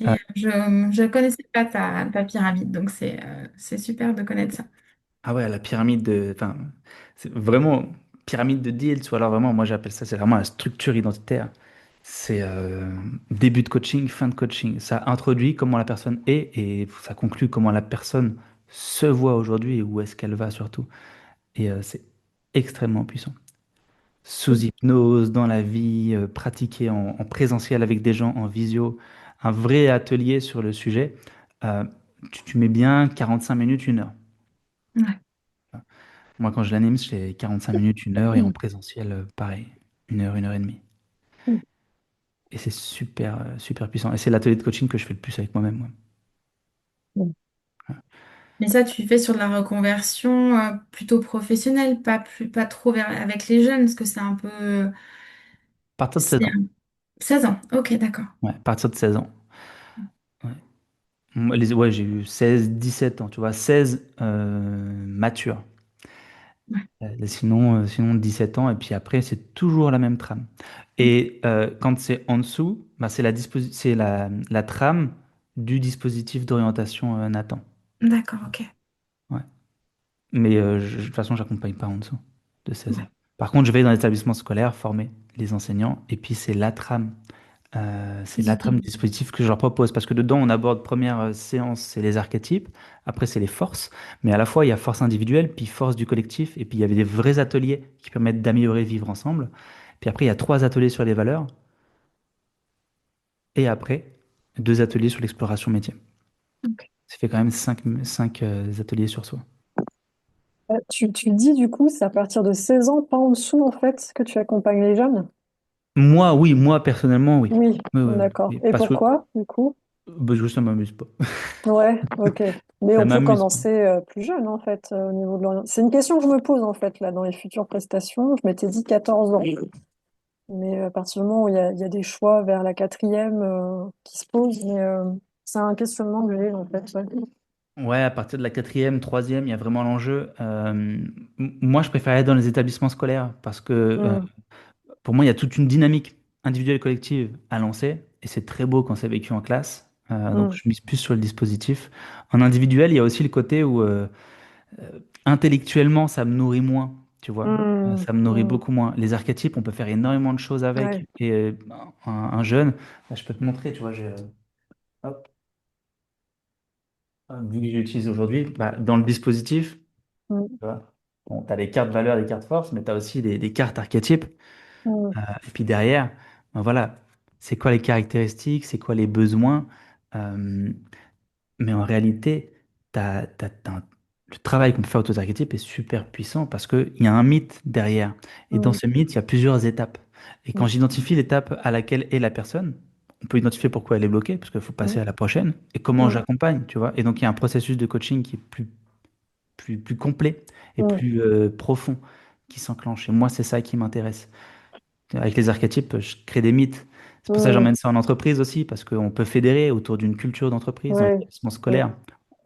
Et je ne connaissais pas ta pyramide, donc c'est super de connaître ça.
Ah ouais, la pyramide de... Enfin, c'est vraiment pyramide de deals, ou alors vraiment, moi j'appelle ça, c'est vraiment la structure identitaire. C'est début de coaching, fin de coaching. Ça introduit comment la personne est et ça conclut comment la personne se voit aujourd'hui et où est-ce qu'elle va surtout. Et c'est extrêmement puissant. Sous hypnose, dans la vie, pratiquer en présentiel avec des gens, en visio, un vrai atelier sur le sujet. euh, tu mets bien 45 minutes, 1 heure.
Ouais.
Moi, quand je l'anime, c'est 45 minutes, 1 heure, et en présentiel, pareil, 1 heure, 1 heure et demie. Et c'est super, super puissant. Et c'est l'atelier de coaching que je fais le plus avec moi-même, moi.
Mais ça, tu fais sur de la reconversion plutôt professionnelle, pas trop avec les jeunes, parce que c'est un peu...
À partir de 16
C'est
ans.
16 ans, ok, d'accord.
Ouais, à partir de 16 ans. Ouais. Ouais, j'ai eu 16, 17 ans, tu vois, 16 mature.
Ouais,
Sinon 17 ans, et puis après, c'est toujours la même trame. Et quand c'est en dessous, bah, c'est la trame du dispositif d'orientation Nathan.
d'accord, ok.
Ouais. Mais de toute façon, j'accompagne pas en dessous de 16 ans.
Ouais.
Par contre, je vais dans l'établissement scolaire former les enseignants, et puis c'est la trame du dispositif que je leur propose, parce que dedans, on aborde première séance, c'est les archétypes, après, c'est les forces, mais à la fois, il y a force individuelle, puis force du collectif, et puis il y avait des vrais ateliers qui permettent d'améliorer vivre ensemble. Puis après, il y a 3 ateliers sur les valeurs, et après, 2 ateliers sur l'exploration métier.
Ok.
Ça fait quand même cinq ateliers sur soi.
Tu dis du coup, c'est à partir de 16 ans, pas en dessous en fait, que tu accompagnes les jeunes?
Moi, oui, moi, personnellement, oui.
Oui,
Oui, oui,
d'accord.
oui.
Et
Parce que
pourquoi du coup?
juste, ça m'amuse pas.
Ouais, ok. Mais
Ça
on peut
m'amuse pas.
commencer plus jeune en fait, au niveau de l'orientation. C'est une question que je me pose en fait là dans les futures prestations. Je m'étais dit 14 ans. Mais à partir du moment où il y a des choix vers la quatrième qui se posent, mais c'est un questionnement que j'ai en fait. Ouais.
Ouais, à partir de la quatrième, troisième, il y a vraiment l'enjeu. Moi, je préfère être dans les établissements scolaires parce que
Mm,
pour moi, il y a toute une dynamique individuelle et collective à lancer et c'est très beau quand c'est vécu en classe. Donc,
mm,
je mise plus sur le dispositif. En individuel, il y a aussi le côté où intellectuellement, ça me nourrit moins, tu vois.
mm,
Ça me nourrit
mm.
beaucoup moins. Les archétypes, on peut faire énormément de choses avec.
Ouais.
Et un jeune, là, je peux te montrer, tu vois, hop, vu que j'utilise aujourd'hui, bah, dans le dispositif.
Mm,
Tu vois. Bon, tu as les cartes valeurs, les cartes force, mais tu as aussi des cartes archétypes.
mm,
Et puis derrière, ben voilà, c'est quoi les caractéristiques, c'est quoi les besoins. Euh, mais en réalité, le travail qu'on peut faire autour des archétypes est super puissant parce qu'il y a un mythe derrière. Et dans
mm,
ce mythe, il y a plusieurs étapes. Et quand
mm,
j'identifie l'étape à laquelle est la personne, on peut identifier pourquoi elle est bloquée, parce qu'il faut passer
mm,
à la prochaine, et comment
mm,
j'accompagne, tu vois. Et donc, il y a un processus de coaching qui est plus complet et
mm,
plus profond qui s'enclenche. Et moi, c'est ça qui m'intéresse. Avec les archétypes, je crée des mythes. C'est pour ça que
mm.
j'emmène ça en entreprise aussi, parce qu'on peut fédérer autour d'une culture d'entreprise dans
Ouais.
l'établissement
Mm,
scolaire.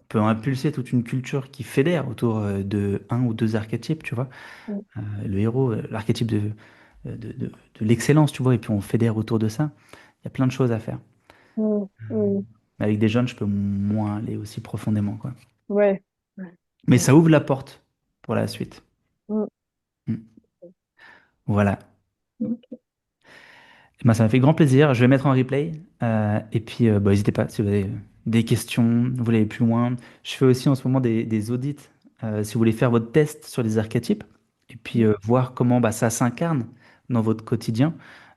On peut impulser toute une culture qui fédère autour de 1 ou 2 archétypes, tu vois.
mm,
Le héros, l'archétype de l'excellence, tu vois, et puis on fédère autour de ça. Il y a plein de choses à faire.
mm, mm.
Mais avec des jeunes, je peux moins aller aussi profondément, quoi.
Ouais. Ouais.
Mais
Ouais.
ça ouvre la porte pour la suite.
Mm.
Mm. Voilà.
Ok.
Eh ben, ça m'a fait grand plaisir. Je vais mettre en replay. Et puis, bah, n'hésitez pas si vous avez des questions, vous voulez aller plus loin. Je fais aussi en ce moment des audits. Si vous voulez faire votre test sur les archétypes et puis voir comment bah, ça s'incarne dans votre quotidien,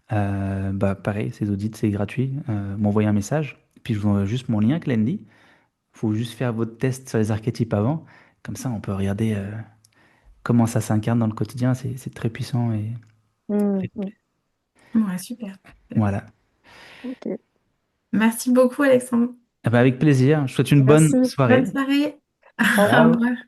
bah, pareil, ces audits, c'est gratuit. M'envoyer un message. Puis, je vous envoie juste mon lien, Calendly. Il faut juste faire votre test sur les archétypes avant. Comme ça, on peut regarder comment ça s'incarne dans le quotidien. C'est très puissant et
Mm,
très
mm.
complet.
Ouais, super.
Voilà.
Ok.
Merci beaucoup, Alexandre.
Eh ben, avec plaisir. Je vous souhaite une bonne
Merci.
soirée.
Bonne soirée.
Au
Au
revoir.
Ciao.
revoir.